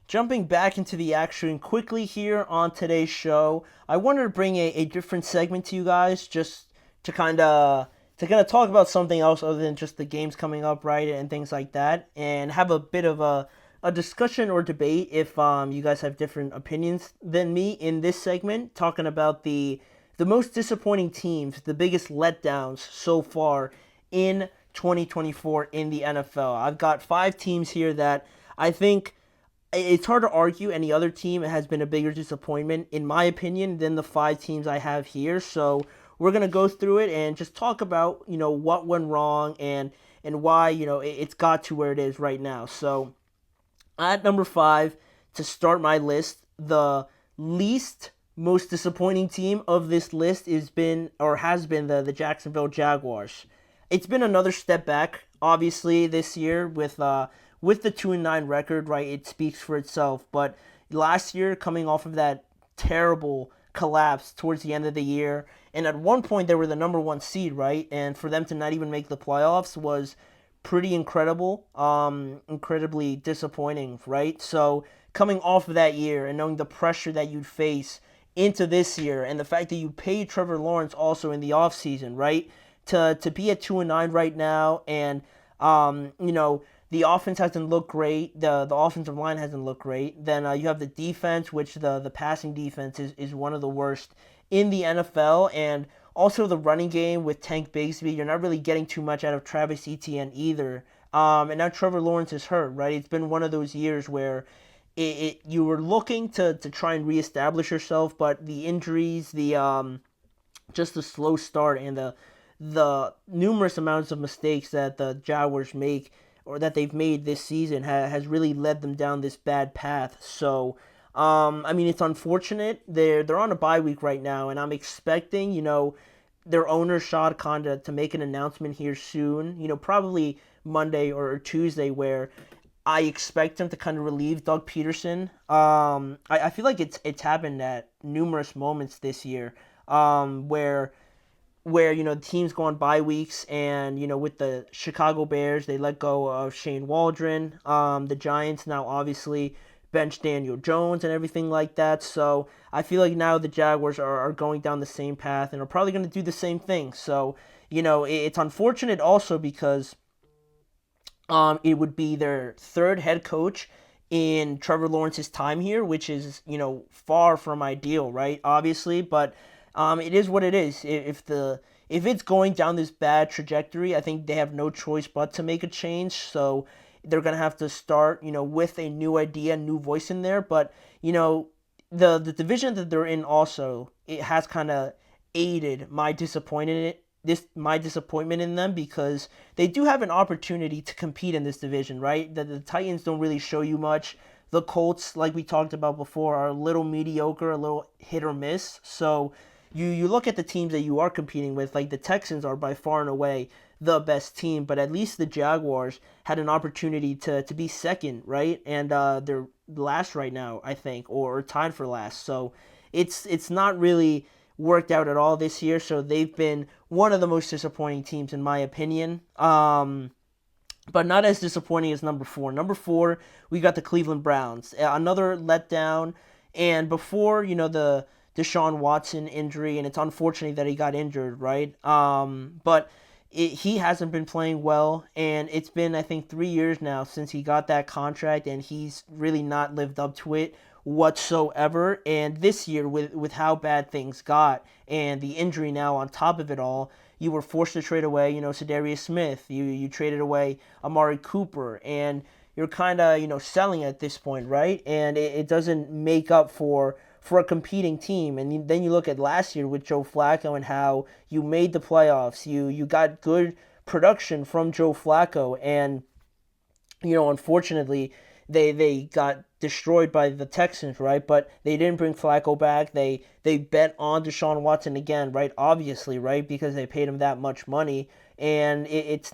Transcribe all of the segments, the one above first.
jumping back into the action quickly here on today's show, I wanted to bring a different segment to you guys, just to kind of talk about something else other than just the games coming up, right, and things like that, and have a bit of a discussion or debate if you guys have different opinions than me in this segment, talking about the most disappointing teams, the biggest letdowns so far in 2024 in the NFL. I've got five teams here that I think it's hard to argue any other team has been a bigger disappointment, in my opinion, than the five teams I have here. So we're gonna go through it and just talk about what went wrong and why it's got to where it is right now. So at number five, to start my list, the least most disappointing team of this list has been the Jacksonville Jaguars. It's been another step back, obviously, this year with the 2-9 record, right? It speaks for itself. But last year, coming off of that terrible collapse towards the end of the year, and at one point they were the number one seed, right? And for them to not even make the playoffs was pretty incredible, incredibly disappointing, right? So coming off of that year and knowing the pressure that you'd face into this year, and the fact that you paid Trevor Lawrence also in the offseason, right? To be at 2-9 right now, and the offense hasn't looked great. The offensive line hasn't looked great. Then you have the defense, which the passing defense is one of the worst in the NFL, and also the running game with Tank Bigsby. You're not really getting too much out of Travis Etienne either. And now Trevor Lawrence is hurt, right? It's been one of those years where you were looking to try and reestablish yourself, but the injuries, the just the slow start, and the numerous amounts of mistakes that the Jaguars make or that they've made this season has really led them down this bad path. So, I mean, it's unfortunate. They're on a bye week right now, and I'm expecting, their owner Shad Khan to make an announcement here soon. Probably Monday or Tuesday, where I expect him to kind of relieve Doug Peterson. I feel like it's happened at numerous moments this year, where the teams go on bye weeks, and with the Chicago Bears they let go of Shane Waldron. The Giants now obviously bench Daniel Jones and everything like that. So I feel like now the Jaguars are going down the same path and are probably going to do the same thing. So it's unfortunate also because it would be their third head coach in Trevor Lawrence's time here, which is far from ideal, right? Obviously, but it is what it is. If it's going down this bad trajectory, I think they have no choice but to make a change. So they're gonna have to start, with a new idea, new voice in there. But the division that they're in also, it has kind of aided my disappointment in them, because they do have an opportunity to compete in this division, right? The Titans don't really show you much. The Colts, like we talked about before, are a little mediocre, a little hit or miss. So you look at the teams that you are competing with, like the Texans are by far and away the best team, but at least the Jaguars had an opportunity to be second, right? And they're last right now, I think, or tied for last. So it's not really worked out at all this year. So they've been one of the most disappointing teams in my opinion. But not as disappointing as number four. Number four, we got the Cleveland Browns. Another letdown. And before, the Deshaun Watson injury, and it's unfortunate that he got injured, right? But he hasn't been playing well, and it's been, I think, 3 years now since he got that contract, and he's really not lived up to it whatsoever. And this year, with how bad things got, and the injury now on top of it all, you were forced to trade away, Sedarius Smith. You traded away Amari Cooper, and you're kind of, selling at this point, right? And it doesn't make up for a competing team. And then you look at last year with Joe Flacco and how you made the playoffs. You got good production from Joe Flacco, and unfortunately they got destroyed by the Texans, right? But they didn't bring Flacco back. They bet on Deshaun Watson again, right? Obviously, right? Because they paid him that much money, and it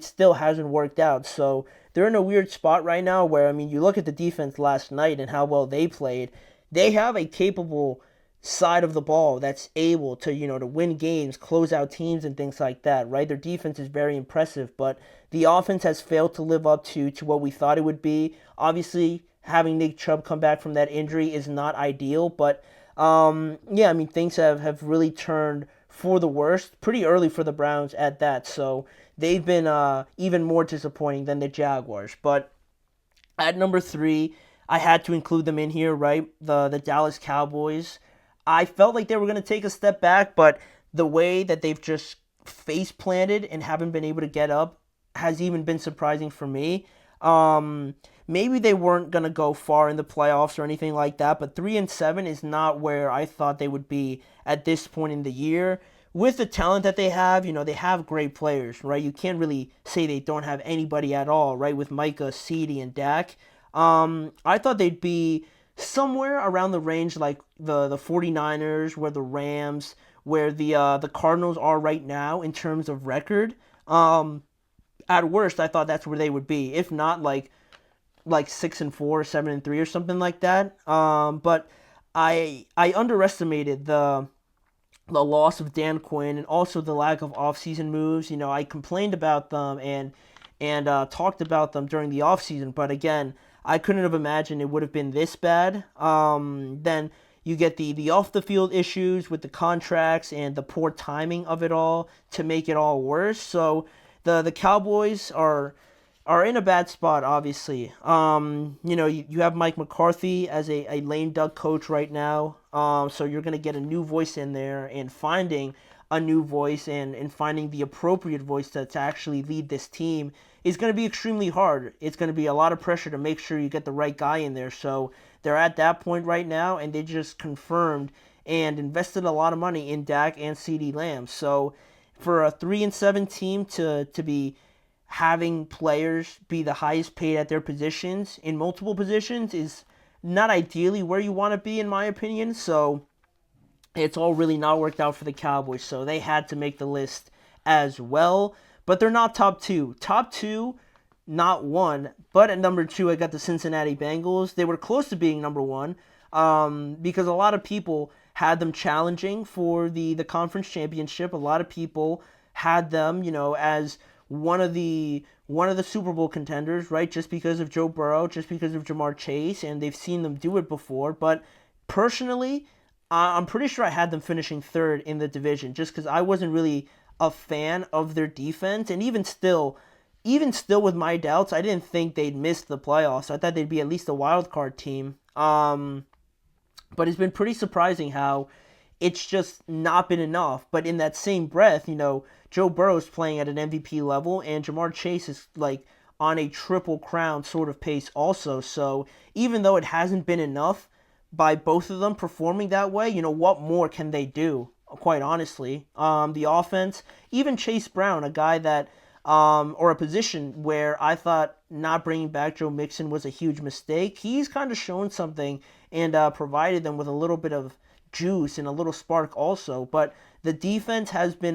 still hasn't worked out. So they're in a weird spot right now where, I mean, you look at the defense last night and how well they played. They have a capable side of the ball that's able to, to win games, close out teams and things like that, right? Their defense is very impressive, but the offense has failed to live up to what we thought it would be. Obviously, having Nick Chubb come back from that injury is not ideal. But yeah, I mean, things have really turned for the worst pretty early for the Browns at that. So they've been even more disappointing than the Jaguars. But at number three, I had to include them in here, right? The Dallas Cowboys. I felt like they were going to take a step back, but the way that they've just face planted and haven't been able to get up has even been surprising for me. Maybe they weren't going to go far in the playoffs or anything like that, but 3-7 is not where I thought they would be at this point in the year. With the talent that they have, they have great players, right? You can't really say they don't have anybody at all, right? With Micah, CeeDee, and Dak. I thought they'd be somewhere around the range like the 49ers, where the Rams, where the Cardinals are right now in terms of record. At worst, I thought that's where they would be. If not, like 6-4, 7-3, or something like that. But I underestimated the loss of Dan Quinn and also the lack of offseason moves. I complained about them and talked about them during the offseason, but again, I couldn't have imagined it would have been this bad. Then you get the off the field issues with the contracts and the poor timing of it all to make it all worse. So the Cowboys are in a bad spot, obviously. You have Mike McCarthy as a lame duck coach right now. So you're going to get a new voice in there, and finding a new voice and finding the appropriate voice to actually lead this team is going to be extremely hard. It's going to be a lot of pressure to make sure you get the right guy in there. So they're at that point right now, and they just confirmed and invested a lot of money in Dak and CeeDee Lamb. So for a 3-7 team to be having players be the highest paid at their positions in multiple positions is not ideally where you want to be, in my opinion. So it's all really not worked out for the Cowboys. So they had to make the list as well. But they're not top two. Top two, not one. But at number two, I got the Cincinnati Bengals. They were close to being number one because a lot of people had them challenging for the conference championship. A lot of people had them, as one of the Super Bowl contenders, right? Just because of Joe Burrow, just because of Jamar Chase, and they've seen them do it before. But personally, I'm pretty sure I had them finishing third in the division, just because I wasn't really a fan of their defense, and even still with my doubts, I didn't think they'd miss the playoffs. I thought they'd be at least a wild card team. But it's been pretty surprising how it's just not been enough. But in that same breath, Joe Burrow's playing at an MVP level, and Jamar Chase is like on a triple crown sort of pace also. So even though it hasn't been enough by both of them performing that way, what more can they do? Quite honestly, the offense, even Chase Brown, a guy that, or a position where I thought not bringing back Joe Mixon was a huge mistake, he's kind of shown something and provided them with a little bit of juice and a little spark also. But the defense has been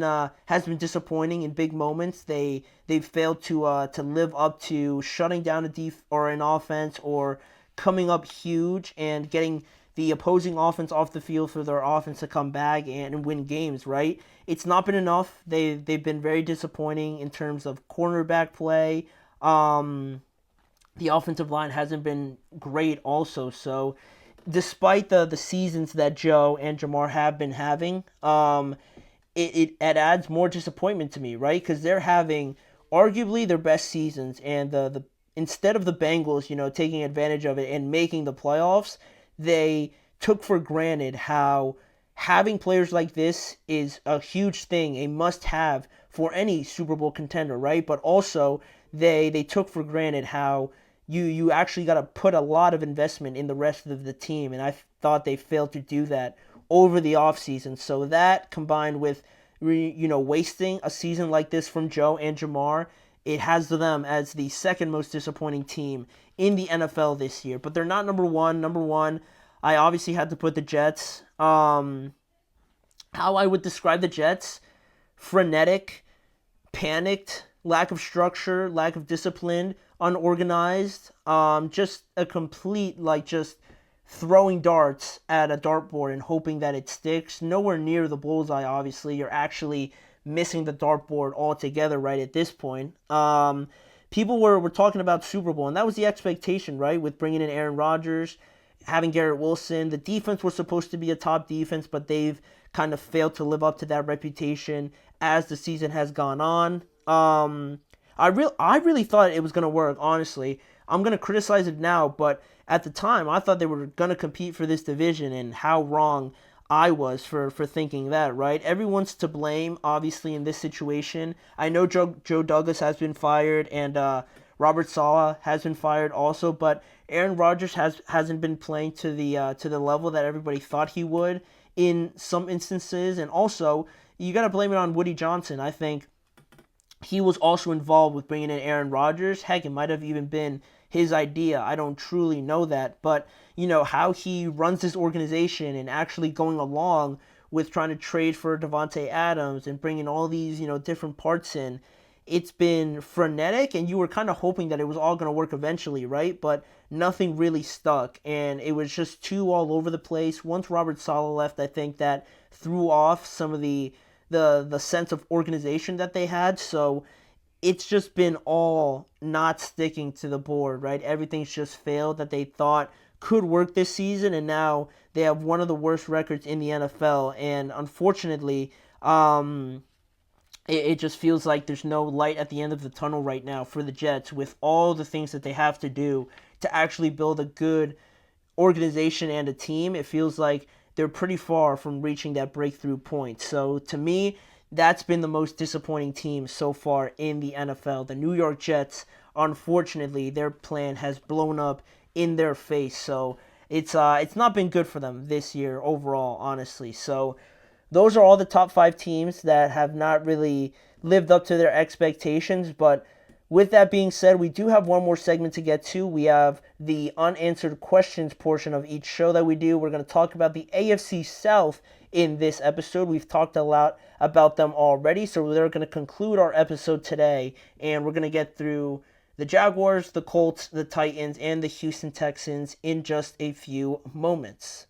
disappointing in big moments. They've failed to live up to shutting down an offense, or coming up huge and getting the opposing offense off the field for their offense to come back and win games, right? It's not been enough. They've been very disappointing in terms of cornerback play. The offensive line hasn't been great also. So despite the seasons that Joe and Jamar have been having, it adds more disappointment to me, right? Because they're having arguably their best seasons, and the instead of the Bengals, taking advantage of it and making the playoffs, they took for granted how having players like this is a huge thing, a must-have for any Super Bowl contender, right? But also, they took for granted how you actually got to put a lot of investment in the rest of the team, and I thought they failed to do that over the offseason. So that, combined with wasting a season like this from Joe and Jamar, it has them as the second most disappointing team in the NFL this year. But they're not number one. Number one, I obviously had to put the Jets. How I would describe the Jets: frenetic, panicked, lack of structure, lack of discipline, unorganized, just a complete, just throwing darts at a dartboard and hoping that it sticks. Nowhere near the bullseye, obviously. You're actually missing the dartboard altogether right at this point. people were talking about Super Bowl, and that was the expectation, right? With bringing in Aaron Rodgers, having Garrett Wilson. The defense was supposed to be a top defense, but they've kind of failed to live up to that reputation as the season has gone on. I really thought it was gonna work. Honestly, I'm gonna criticize it now, but at the time, I thought they were gonna compete for this division, and how wrong I was for thinking that. Right? Everyone's to blame, obviously, in this situation. I know Joe Douglas has been fired, and Robert Saleh has been fired also, but Aaron Rodgers hasn't been playing to the level that everybody thought he would in some instances, and also you got to blame it on Woody Johnson. I think he was also involved with bringing in Aaron Rodgers. Heck, it might have even been his idea. I don't truly know that, but how he runs this organization and actually going along with trying to trade for Devontae Adams and bringing all these different parts in. It's been frenetic, and you were kind of hoping that it was all going to work eventually, right? But nothing really stuck, and it was just too all over the place. Once Robert Saleh left, I think that threw off some of the sense of organization that they had. So it's just been all not sticking to the board, right? Everything's just failed that they thought could work this season, and now they have one of the worst records in the NFL. And unfortunately, it just feels like there's no light at the end of the tunnel right now for the Jets with all the things that they have to do to actually build a good organization and a team. It feels like they're pretty far from reaching that breakthrough point. So to me, that's been the most disappointing team so far in the NFL. The New York Jets, unfortunately, their plan has blown up in their face. So it's not been good for them this year overall, honestly. So those are all the top 5 teams that have not really lived up to their expectations. But with that being said, we do have one more segment to get to. We have the unanswered questions portion of each show that we do. We're going to talk about the AFC South in this episode. We've talked a lot about them already, so we're going to conclude our episode today, and we're going to get through the Jaguars, the Colts, the Titans, and the Houston Texans in just a few moments.